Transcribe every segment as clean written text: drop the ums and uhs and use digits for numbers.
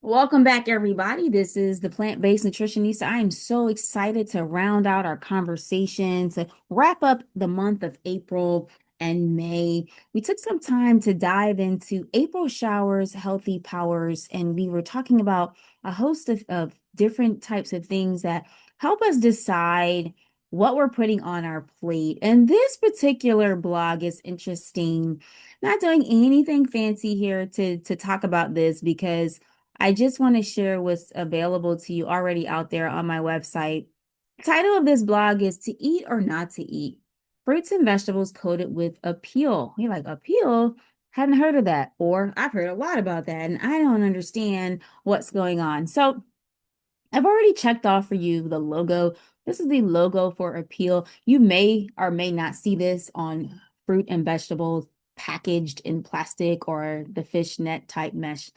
Welcome back, everybody. This is the Plant-Based Nutritionista. I am so excited to round out our conversation to wrap up the month of April and May. We took some time to dive into April showers, healthy powers, and we were talking about a host of different types of things that help us decide what we're putting on our plate. And this particular blog is interesting. Not doing anything fancy here to talk about this because I just want to share what's available to you already out there on my website. Title of this blog is To Eat or Not to Eat. Fruits and vegetables coated with Apeel. You're like, Apeel? Hadn't heard of that. Or I've heard a lot about that and I don't understand what's going on. So I've already checked off for you the logo. This is the logo for Apeel. You may or may not see this on fruit and vegetables packaged in plastic or the fishnet type mesh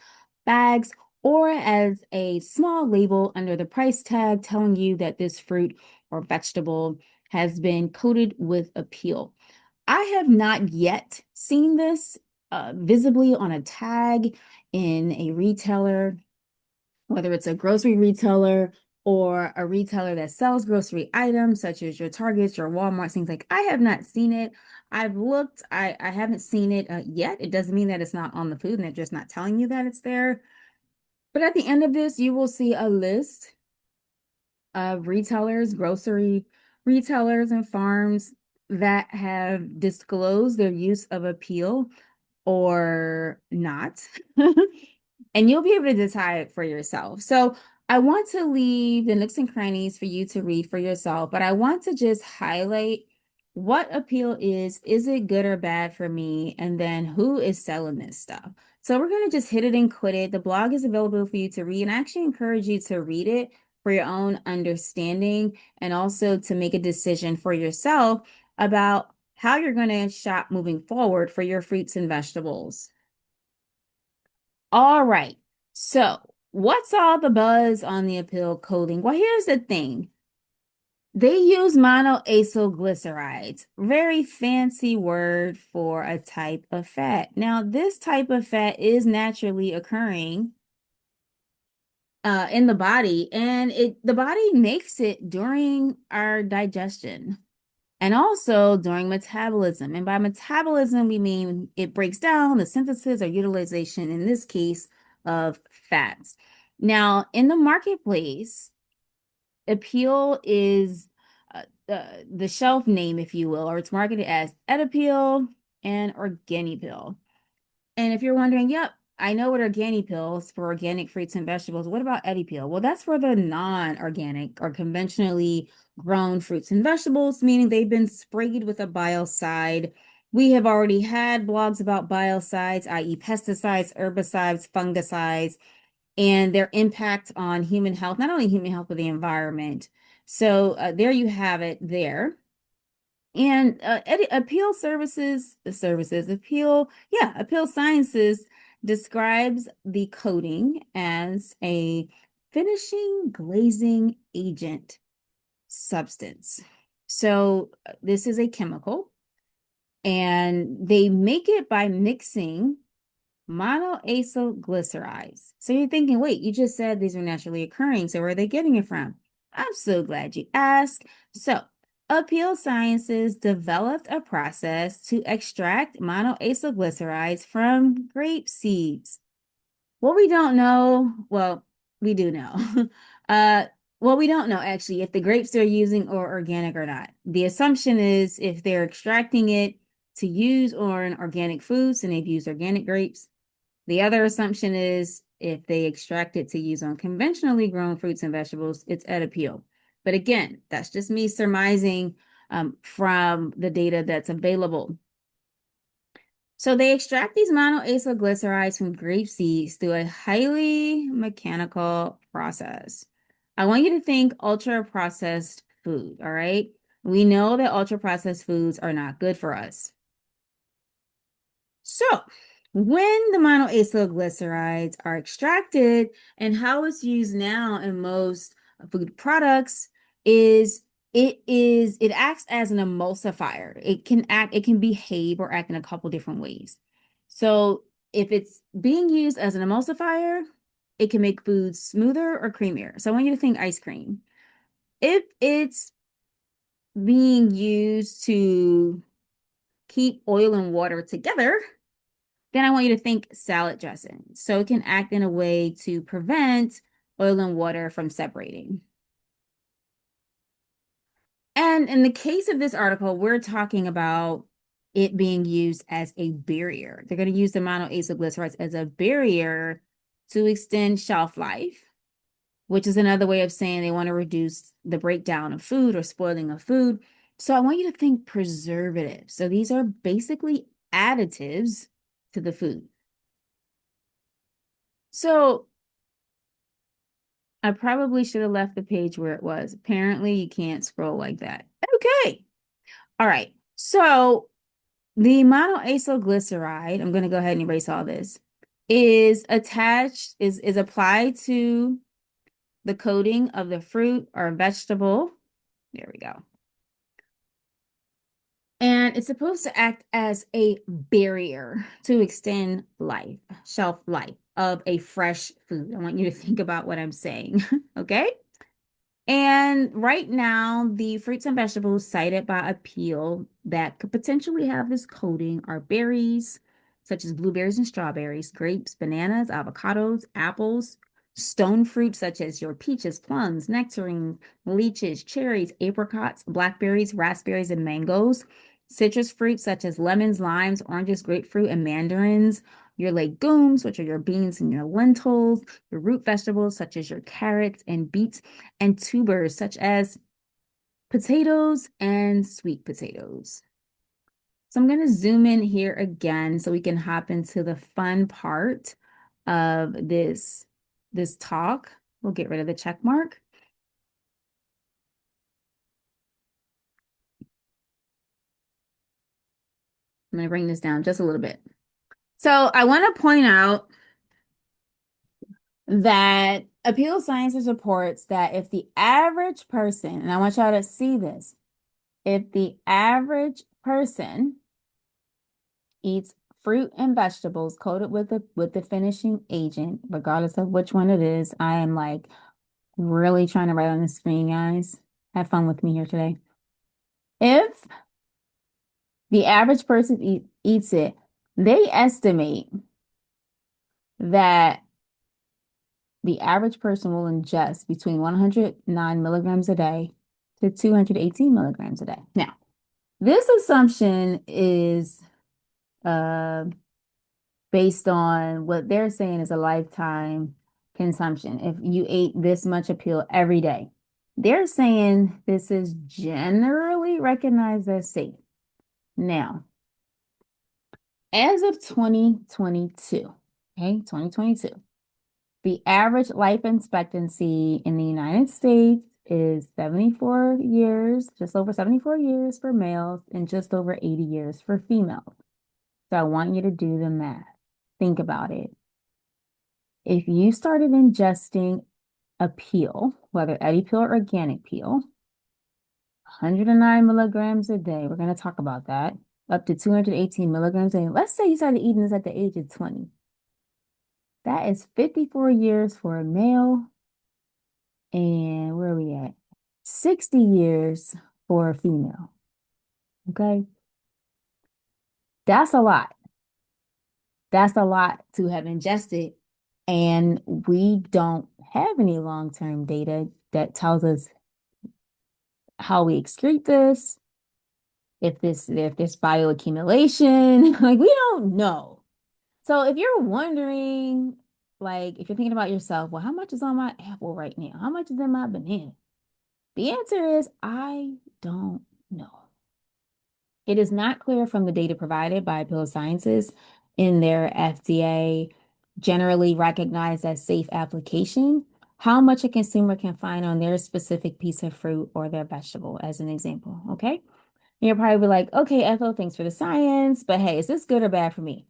bags, or as a small label under the price tag telling you that this fruit or vegetable has been coated with Apeel. I have not yet seen this visibly on a tag in a retailer, whether it's a grocery retailer or a retailer that sells grocery items such as your Targets, your Walmart, things like. I have not seen it. I've looked, I haven't seen it yet. It doesn't mean that it's not on the food and they're just not telling you that it's there. But at the end of this, you will see a list of retailers, grocery retailers and farms that have disclosed their use of Apeel or not. And you'll be able to decide for yourself. So I want to leave the nooks and crannies for you to read for yourself, but I want to just highlight what Apeel is. Is it good or bad for me? And then who is selling this stuff? So we're going to just hit it and quit it. The blog is available for you to read, and I actually encourage you to read it for your own understanding and also to make a decision for yourself about how you're going to shop moving forward for your fruits and vegetables. All right. So, what's all the buzz on the Apeel coating? Well, here's the thing. They use monoacylglycerides, very fancy word for a type of fat. Now, this type of fat is naturally occurring in the body, and the body makes it during our digestion and also during metabolism. And by metabolism, we mean it breaks down the synthesis or utilization, in this case, of fats. Now, in the marketplace, Apeel is the shelf name, if you will, or it's marketed as Edapeel and Organipeel. And if you're wondering, yep, I know what Organipeel is for organic fruits and vegetables. What about Edipeel? Well, that's for the non-organic or conventionally grown fruits and vegetables, meaning they've been sprayed with a biocide. We have already had blogs about biocides, i.e. pesticides, herbicides, fungicides, and their impact on human health, not only human health, but the environment. So there you have it there. And Apeel Apeel Sciences describes the coating as a finishing glazing agent substance. So this is a chemical, and they make it by mixing monoacylglycerides. So you're thinking, wait, you just said these are naturally occurring. So where are they getting it from? I'm so glad you asked. So Apeel Sciences developed a process to extract monoacylglycerides from grape seeds. What we don't know, well, we do know. uh, well, we don't know actually if the grapes they're using are organic or not. The assumption is if they're extracting it to use on organic foods and they've used organic grapes. The other assumption is if they extract it to use on conventionally grown fruits and vegetables, it's at Apeel. But again, that's just me surmising from the data that's available. So they extract these monoacylglycerides from grape seeds through a highly mechanical process. I want you to think ultra processed food, all right? We know that ultra processed foods are not good for us. So, when the monoacylglycerides are extracted and how it's used now in most food products is it acts as an emulsifier. It can behave or act in a couple different ways. So, if it's being used as an emulsifier, it can make foods smoother or creamier. So I want you to think ice cream. If it's being used to keep oil and water together, then I want you to think salad dressing. So it can act in a way to prevent oil and water from separating. And in the case of this article, we're talking about it being used as a barrier. They're going to use the monoacylglycerides as a barrier to extend shelf life, which is another way of saying they want to reduce the breakdown of food or spoiling of food. So I want you to think preservatives. So these are basically additives to the food. So I probably should have left the page where it was. Apparently, you can't scroll like that. Okay. All right. So the monoacylglyceride, I'm going to go ahead and erase all this, is attached, is applied to the coating of the fruit or vegetable. There we go. And it's supposed to act as a barrier to extend life, shelf life of a fresh food. I want you to think about what I'm saying, okay? And right now, the fruits and vegetables cited by Apeel that could potentially have this coating are berries, such as blueberries and strawberries, grapes, bananas, avocados, apples, stone fruits such as your peaches, plums, nectarines, lychees, cherries, apricots, blackberries, raspberries, and mangoes, citrus fruits such as lemons, limes, oranges, grapefruit, and mandarins, your legumes, which are your beans and your lentils, your root vegetables such as your carrots and beets, and tubers such as potatoes and sweet potatoes. So I'm going to zoom in here again so we can hop into the fun part of this talk. We'll get rid of the check mark. I'm going to bring this down just a little bit. So I want to point out that Apeel Sciences reports that if the average person, and I want y'all to see this, if the average person eats fruit and vegetables coated with the finishing agent, regardless of which one it is, I am like really trying to write on the screen, guys. Have fun with me here today. If the average person eats it, they estimate that the average person will ingest between 109 milligrams a day to 218 milligrams a day. Now, this assumption is based on what they're saying is a lifetime consumption. If you ate this much Apeel every day, they're saying this is generally recognized as safe. Now, as of 2022, okay, 2022, the average life expectancy in the United States is 74 years, just over 74 years for males and just over 80 years for females. So I want you to do the math. Think about it. If you started ingesting a peel, whether Eddie peel or organic peel, 109 milligrams a day, we're going to talk about that, up to 218 milligrams a day. Let's say you started eating this at the age of 20. That is 54 years for a male. And where are we at? 60 years for a female. Okay. That's a lot. That's a lot to have ingested. And we don't have any long-term data that tells us how we excrete this, if there's bioaccumulation, like we don't know. So if you're wondering, like if you're thinking about yourself, well, how much is on my apple right now? How much is in my banana? The answer is I don't know. It is not clear from the data provided by Apeel Sciences in their FDA generally recognized as safe application how much a consumer can find on their specific piece of fruit or their vegetable, as an example. Okay. And you'll probably be like, okay, Ethel, thanks for the science, but hey, is this good or bad for me?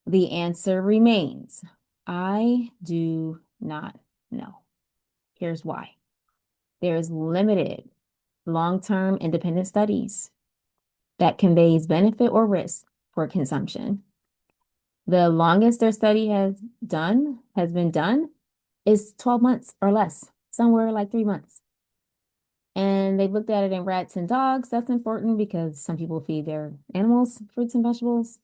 The answer remains, I do not know. Here's why. There's limited long-term independent studies that conveys benefit or risk for consumption. The longest their study has been done is 12 months or less, somewhere like 3 months. And they looked at it in rats and dogs. That's important because some people feed their animals fruits and vegetables.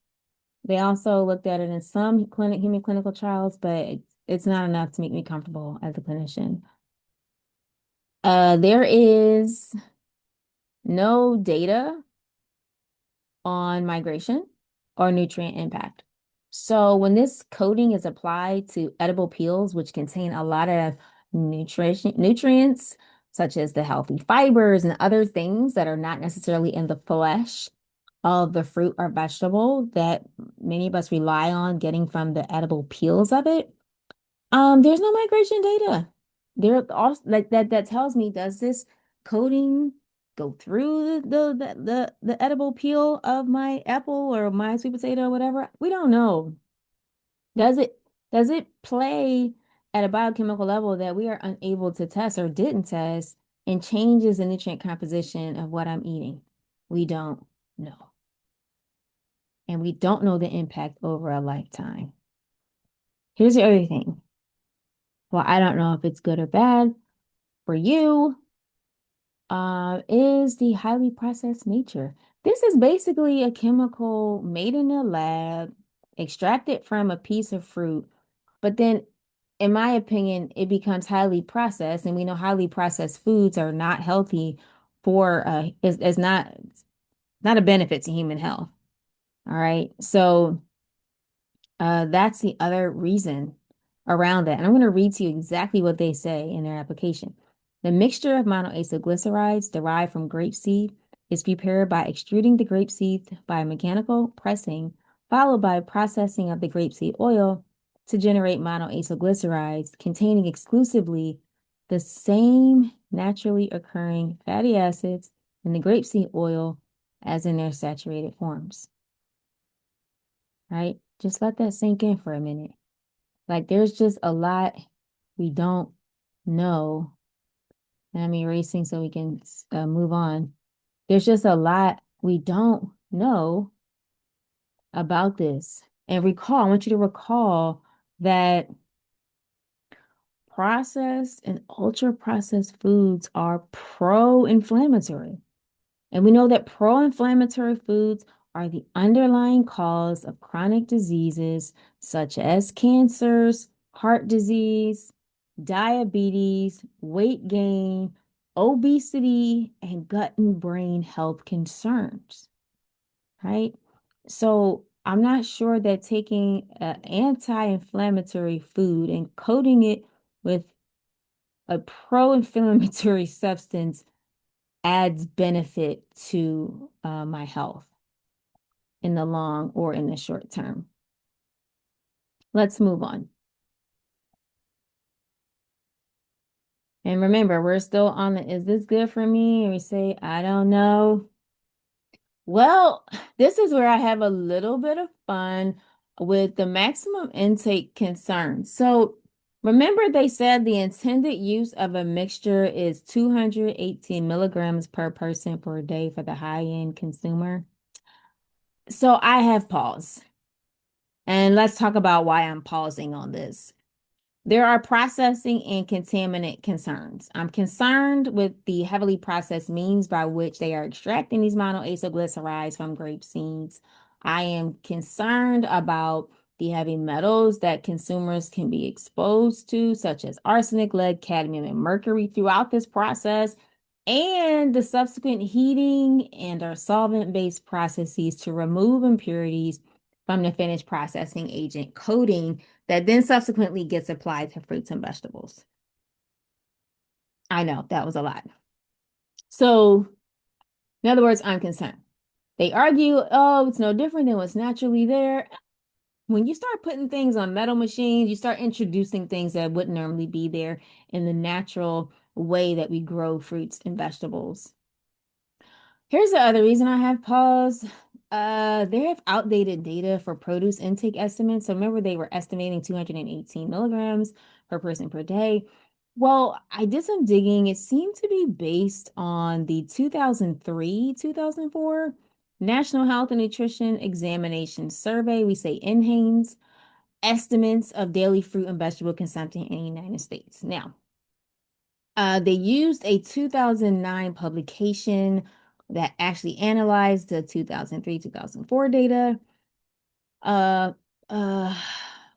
They also looked at it in some human clinical trials, but it's not enough to make me comfortable as a clinician. There is no data on migration or nutrient impact. So when this coating is applied to edible peels, which contain a lot of nutrients, such as the healthy fibers and other things that are not necessarily in the flesh of the fruit or vegetable that many of us rely on getting from the edible peels of it, there's no migration data. There also like that tells me, does this coating go through the edible peel of my apple or my sweet potato or whatever? We don't know. Does it play at a biochemical level that we are unable to test or didn't test and changes the nutrient composition of what I'm eating? We don't know. And we don't know the impact over a lifetime. Here's the other thing. Well, I don't know if it's good or bad for you, is the highly processed nature. This is basically a chemical made in a lab, extracted from a piece of fruit, but then, in my opinion, it becomes highly processed, and we know highly processed foods are not healthy for is not a benefit to human health. All right. So that's the other reason around that. And I'm going to read to you exactly what they say in their application. The mixture of monoacylglycerides derived from grapeseed is prepared by extruding the grapeseed by mechanical pressing, followed by processing of the grapeseed oil to generate monoacylglycerides containing exclusively the same naturally occurring fatty acids in the grapeseed oil as in their saturated forms. Right? Just let that sink in for a minute. Like there's just a lot we don't know. And I'm erasing so we can move on. There's just a lot we don't know about this. And recall, I want you to recall that processed and ultra processed foods are pro-inflammatory. And we know that pro-inflammatory foods are the underlying cause of chronic diseases such as cancers, heart disease, diabetes, weight gain, obesity, and gut and brain health concerns, right? So I'm not sure that taking an anti-inflammatory food and coating it with a pro-inflammatory substance adds benefit to my health in the long or in the short term. Let's move on. And remember, we're still on the, is this good for me? And we say, I don't know. Well, this is where I have a little bit of fun with the maximum intake concerns. So remember they said the intended use of a mixture is 218 milligrams per person per day for the high-end consumer. So I have paused. And let's talk about why I'm pausing on this. There are processing and contaminant concerns. I'm concerned with the heavily processed means by which they are extracting these monoacylglycerides from grape seeds. I am concerned about the heavy metals that consumers can be exposed to, such as arsenic, lead, cadmium, and mercury throughout this process, and the subsequent heating and or solvent-based processes to remove impurities from the finished processing agent coating that then subsequently gets applied to fruits and vegetables. I know that was a lot. So, in other words, I'm concerned. They argue, oh, it's no different than what's naturally there. When you start putting things on metal machines, you start introducing things that wouldn't normally be there in the natural way that we grow fruits and vegetables. Here's the other reason I have paused. They have outdated data for produce intake estimates. So remember, they were estimating 218 milligrams per person per day. Well, I did some digging. It seemed to be based on the 2003-2004 National Health and Nutrition Examination Survey. We say NHANES. estimates of daily fruit and vegetable consumption in the United States. Now, they used a 2009 publication that actually analyzed the 2003, 2004 data. Uh, uh,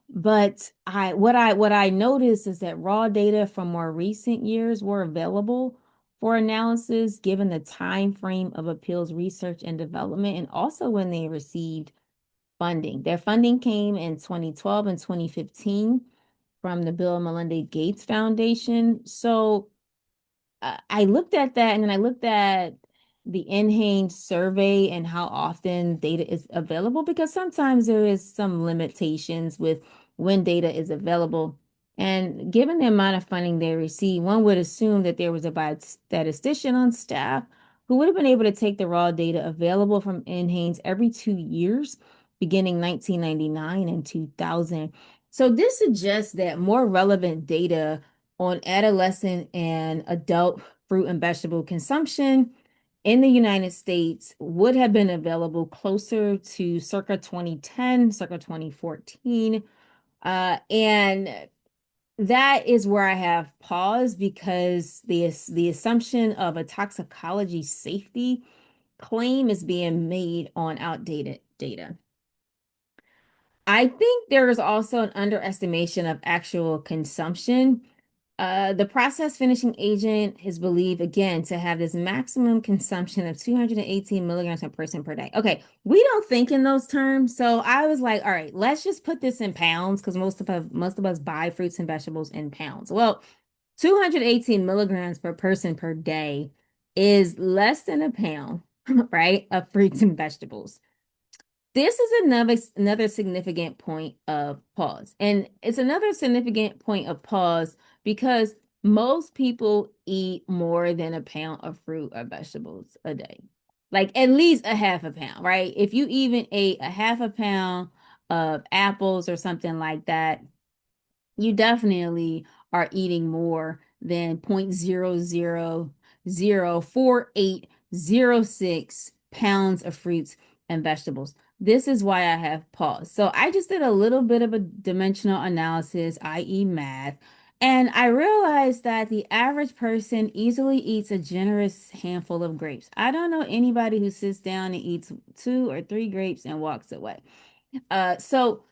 but what I noticed is that raw data from more recent years were available for analysis given the time frame of Apeel's research and development and also when they received funding. Their funding came in 2012 and 2015 from the Bill and Melinda Gates Foundation. So I looked at that and then I looked at the NHANES survey and how often data is available because sometimes there is some limitations with when data is available. And given the amount of funding they receive, one would assume that there was a biostatistician on staff who would have been able to take the raw data available from NHANES every 2 years, beginning 1999 and 2000. So this suggests that more relevant data on adolescent and adult fruit and vegetable consumption in the United States would have been available closer to circa 2010, circa 2014. And that is where I have paused because the assumption of a toxicology safety claim is being made on outdated data. I think there is also an underestimation of actual consumption. The process finishing agent is believed, again, to have this maximum consumption of 218 milligrams per person per day. Okay, we don't think in those terms. So I was like, all right, let's just put this in pounds because most of us buy fruits and vegetables in pounds. Well, 218 milligrams per person per day is less than a pound, right, of fruits and vegetables. This is another significant point of pause. And it's another significant point of pause because most people eat more than a pound of fruit or vegetables a day. Like at least a half a pound, right? If you even ate a half a pound of apples or something like that, you definitely are eating more than 0.0004806 pounds of fruits and vegetables. This is why I have paused. So I just did a little bit of a dimensional analysis, i.e. math, and I realized that the average person easily eats a generous handful of grapes. I don't know anybody who sits down and eats 2 or 3 grapes and walks away. So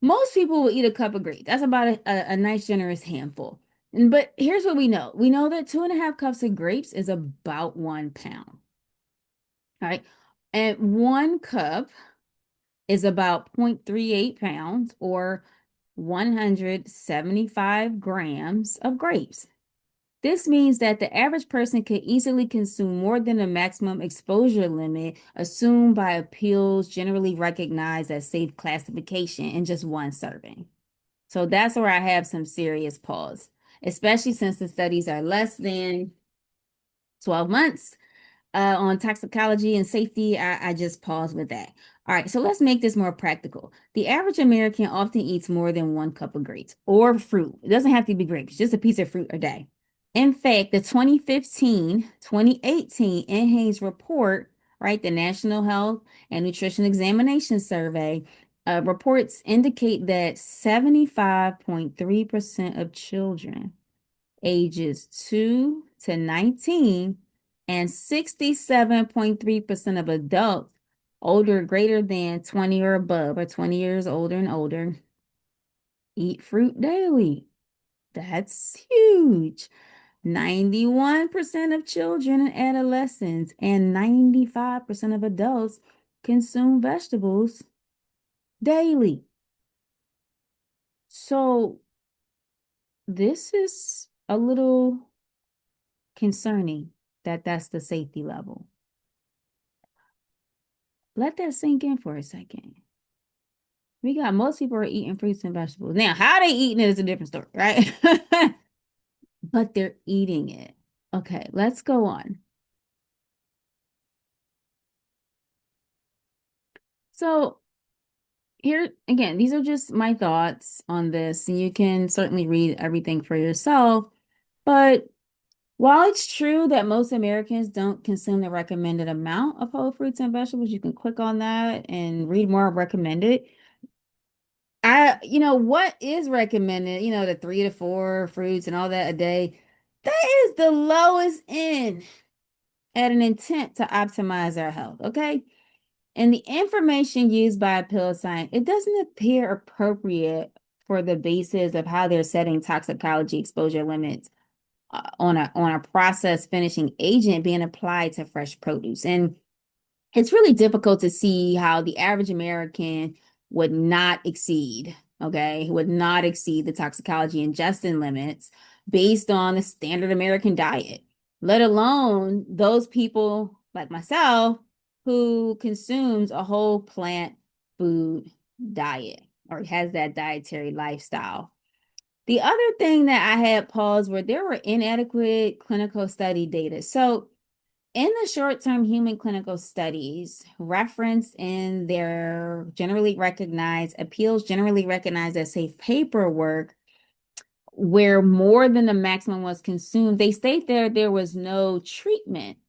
most people will eat a cup of grapes. That's about a nice, generous handful. But here's what we know. We know that 2.5 cups of grapes is about 1 pound. All right. And 1 cup is about 0.38 pounds or 175 grams of grapes. This means that the average person could easily consume more than the maximum exposure limit assumed by Apeel's generally recognized as safe classification in just one serving. So that's where I have some serious pause, especially since the studies are less than 12 months on toxicology and safety. I just pause with that. All right, so let's make this more practical. The average American often eats more than 1 cup of grapes or fruit. It doesn't have to be grapes, just a piece of fruit a day. In fact, the 2015-2018 NHANES report, right, the National Health and Nutrition Examination Survey, reports indicate that 75.3% of children ages 2 to 19 and 67.3% of adults older greater than 20 or above or 20 years older and older eat fruit daily. That's huge. 91% of children and adolescents and 95% of adults consume vegetables daily. So this is a little concerning that that's the safety level. Let that sink in for a second. We got most people are eating fruits and vegetables. Now, how they eating it is a different story, right? But they're eating it. Okay, let's go on. So here again, these are just my thoughts on this, and you can certainly read everything for yourself. But while it's true that most Americans don't consume the recommended amount of whole fruits and vegetables, you can click on that and read more recommended. What is recommended, the 3 to 4 fruits and all that a day, that is the lowest end at an intent to optimize our health. Okay. And the information used by Apeel Science, it doesn't appear appropriate for the basis of how they're setting toxicology exposure limits on a processed finishing agent being applied to fresh produce. And it's really difficult to see how the average American would not exceed, okay, would not exceed the toxicology ingestion limits based on the standard American diet, let alone those people like myself who consumes a whole plant food diet or has that dietary lifestyle. The other thing that I had paused were there were inadequate clinical study data. So in the short-term human clinical studies referenced in their generally recognized appeals, generally recognized as safe paperwork, where more than the maximum was consumed, they state there was no treatment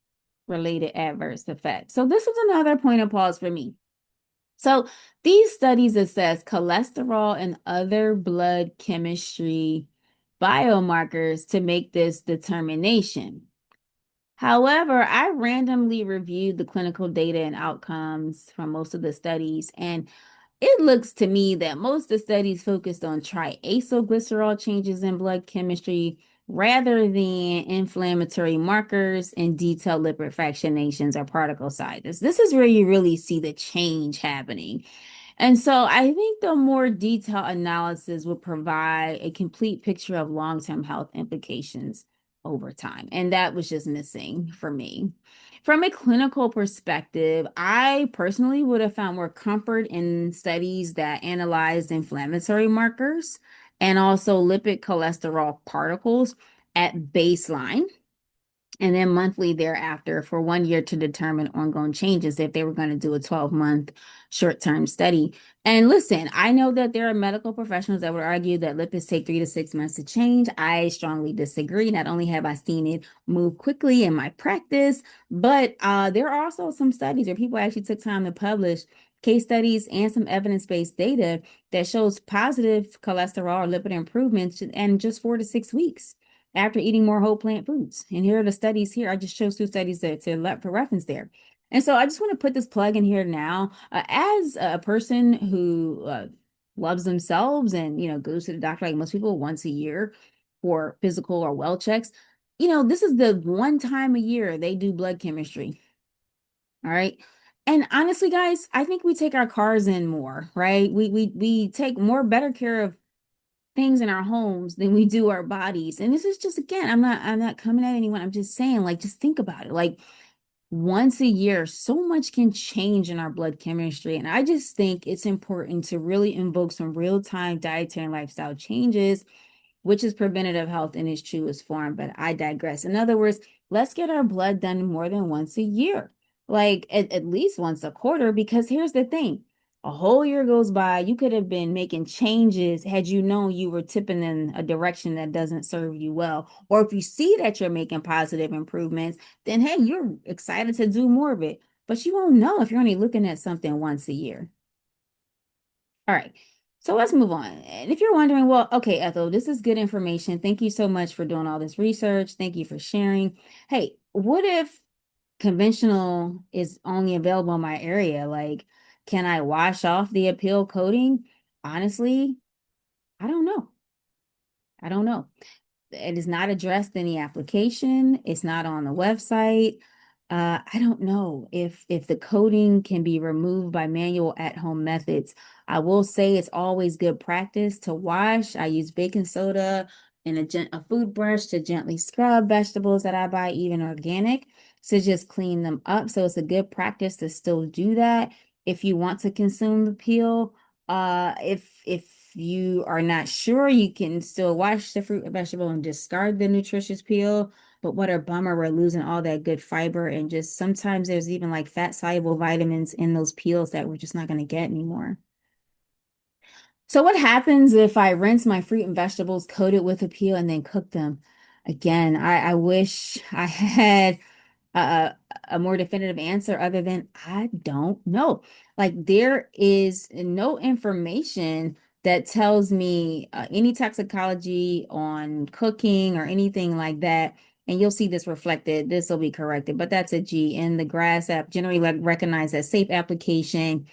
related adverse effects. So this was another point of pause for me. So these studies assess cholesterol and other blood chemistry biomarkers to make this determination. However, I randomly reviewed the clinical data and outcomes from most of the studies, and it looks to me that most of the studies focused on triacylglycerol changes in blood chemistry rather than inflammatory markers and detailed lipid fractionations or particle sizes. This is where you really see the change happening. And so I think the more detailed analysis will provide a complete picture of long-term health implications over time. And that was just missing for me. From a clinical perspective, I personally would have found more comfort in studies that analyzed inflammatory markers and also lipid cholesterol particles at baseline and then monthly thereafter for 1 year to determine ongoing changes if they were going to do a 12-month short-term study. And listen, I know that there are medical professionals that would argue that lipids take 3 to 6 months to change. I strongly disagree. Not only have I seen it move quickly in my practice, but there are also some studies where people actually took time to publish case studies and some evidence-based data that shows positive cholesterol or lipid improvements in just 4 to 6 weeks after eating more whole plant foods. And here are the studies here. I just chose 2 studies for reference there. And so I just want to put this plug in here now. As a person who loves themselves and, goes to the doctor like most people once a year for physical or well checks, this is the one time a year they do blood chemistry. All right. And honestly, guys, I think we take our cars in more, right? We take better care of things in our homes than we do our bodies. And this is just, again, I'm not coming at anyone. I'm just saying, like, just think about it. Like, once a year, so much can change in our blood chemistry. And I just think it's important to really invoke some real-time dietary and lifestyle changes, which is preventative health in its truest form. But I digress. In other words, let's get our blood done more than once a year, like at least once a quarter, because here's the thing. A whole year goes by, you could have been making changes had you known you were tipping in a direction that doesn't serve you well. Or if you see that you're making positive improvements, then hey, you're excited to do more of it. But you won't know if you're only looking at something once a year. All right. So let's move on. And if you're wondering, well, okay, Ethel, this is good information. Thank you so much for doing all this research. Thank you for sharing. Hey, what if conventional is only available in my area? Like, can I wash off the Apeel coating? Honestly, I don't know. I don't know. It is not addressed in the application. It's not on the website. I don't know if the coating can be removed by manual at-home methods. I will say it's always good practice to wash. I use baking soda and a food brush to gently scrub vegetables that I buy, even organic, to just clean them up. So it's a good practice to still do that if you want to consume the peel. If you are not sure, you can still wash the fruit or vegetable and discard the nutritious peel. But what a bummer, we're losing all that good fiber, and just sometimes there's even like fat soluble vitamins in those peels that we're just not going to get anymore. So what happens if I rinse my fruit and vegetables, coat it with a peel, and then cook them? Again, I wish I had a, a more definitive answer other than I don't know. Like there is no information that tells me any toxicology on cooking or anything like that. And you'll see this reflected. This will be corrected, but that's a G. And the GRAS app generally recognized as safe application.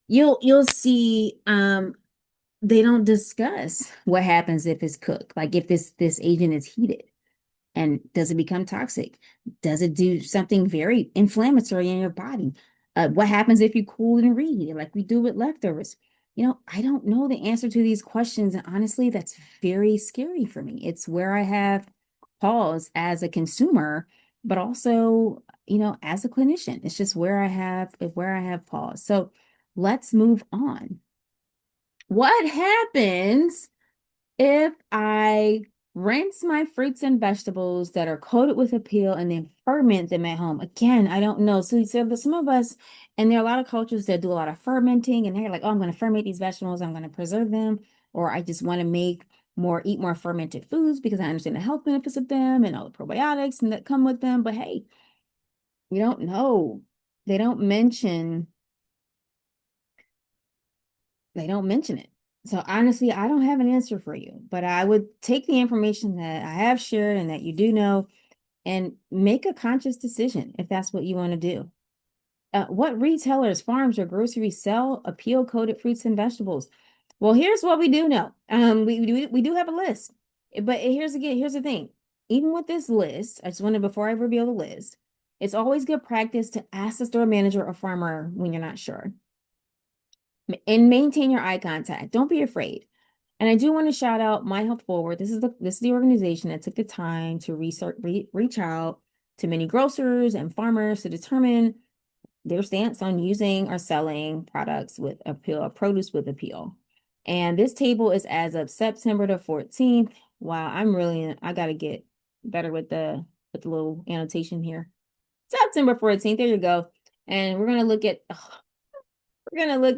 You'll see they don't discuss what happens if it's cooked, like if this agent is heated. And does it become toxic? Does it do something very inflammatory in your body? What happens if you cool it and reheat it, like we do with leftovers? I don't know the answer to these questions. And honestly, that's very scary for me. It's where I have pause as a consumer, but also, as a clinician. It's just where I have pause. So let's move on. What happens if I rinse my fruits and vegetables that are coated with Apeel and then ferment them at home? Again, I don't know. So some of us, and there are a lot of cultures that do a lot of fermenting, and they're like, oh, I'm going to ferment these vegetables, I'm going to preserve them, or I just want to eat more fermented foods because I understand the health benefits of them and all the probiotics and that come with them. But hey, we don't know. They don't mention They don't mention it. So honestly, I don't have an answer for you, but I would take the information that I have shared and that you do know and make a conscious decision if that's what you want to do. What retailers, farms, or groceries sell Apeel coated fruits and vegetables? Well, here's what we do know. We do have a list, but here's the thing. Even with this list, I just wanted before I reveal the list, it's always good practice to ask the store manager or farmer when you're not sure and maintain your eye contact. Don't be afraid. And I do want to shout out My Health Forward. This is the organization that took the time to reach out to many grocers and farmers to determine their stance on using or selling products with Apeel, or produce with Apeel. And this table is as of September the 14th. Wow, I gotta get better with the little annotation here. September 14th, there you go. And we're gonna look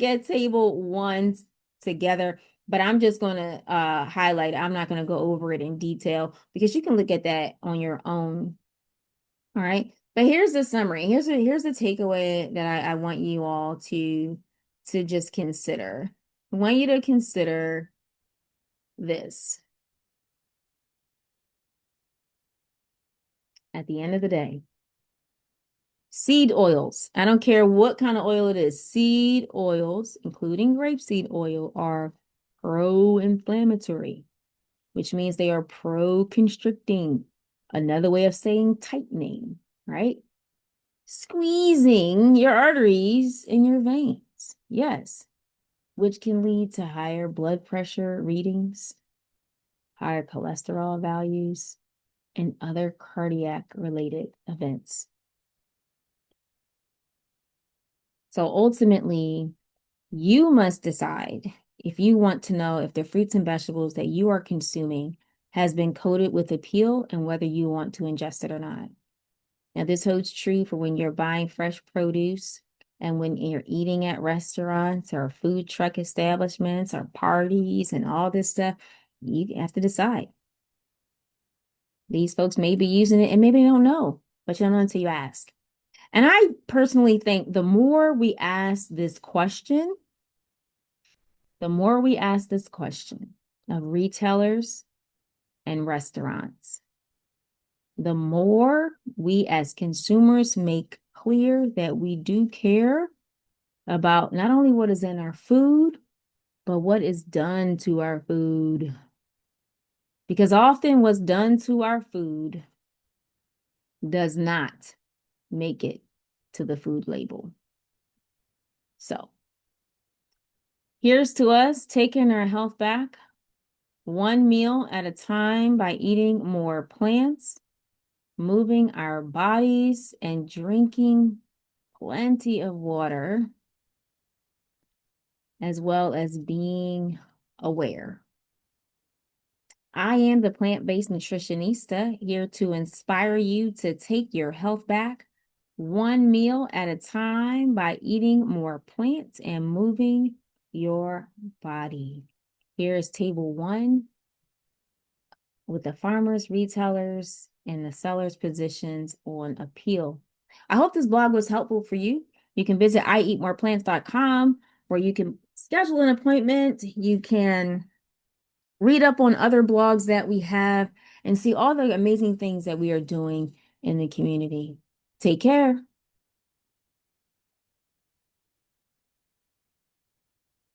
at table one together, but I'm just gonna highlight it. I'm not gonna go over it in detail because you can look at that on your own. All right. But here's the summary. Here's the takeaway that I want you all to just consider. I want you to consider this. At the end of the day, seed oils, I don't care what kind of oil it is, seed oils, including grapeseed oil, are pro-inflammatory, which means they are pro-constricting. Another way of saying tightening, right? Squeezing your arteries in your veins. Yes, which can lead to higher blood pressure readings, higher cholesterol values, and other cardiac related events. So ultimately, you must decide if you want to know if the fruits and vegetables that you are consuming has been coated with Apeel and whether you want to ingest it or not. Now, this holds true for when you're buying fresh produce and when you're eating at restaurants or food truck establishments or parties and all this stuff. You have to decide. These folks may be using it and maybe they don't know, but you don't know until you ask. And I personally think the more we ask this question, of retailers and restaurants, the more we as consumers make clear that we do care about not only what is in our food, but what is done to our food. Because often what's done to our food does not make it to the food label. So here's to us taking our health back one meal at a time by eating more plants, moving our bodies, and drinking plenty of water, as well as being aware. I am the plant-based nutritionista here to inspire you to take your health back one meal at a time by eating more plants and moving your body. Here is table one with the farmers, retailers, and the sellers' positions on Apeel. I hope this blog was helpful for you. You can visit iEatMorePlants.com where you can schedule an appointment. You can read up on other blogs that we have and see all the amazing things that we are doing in the community. Take care.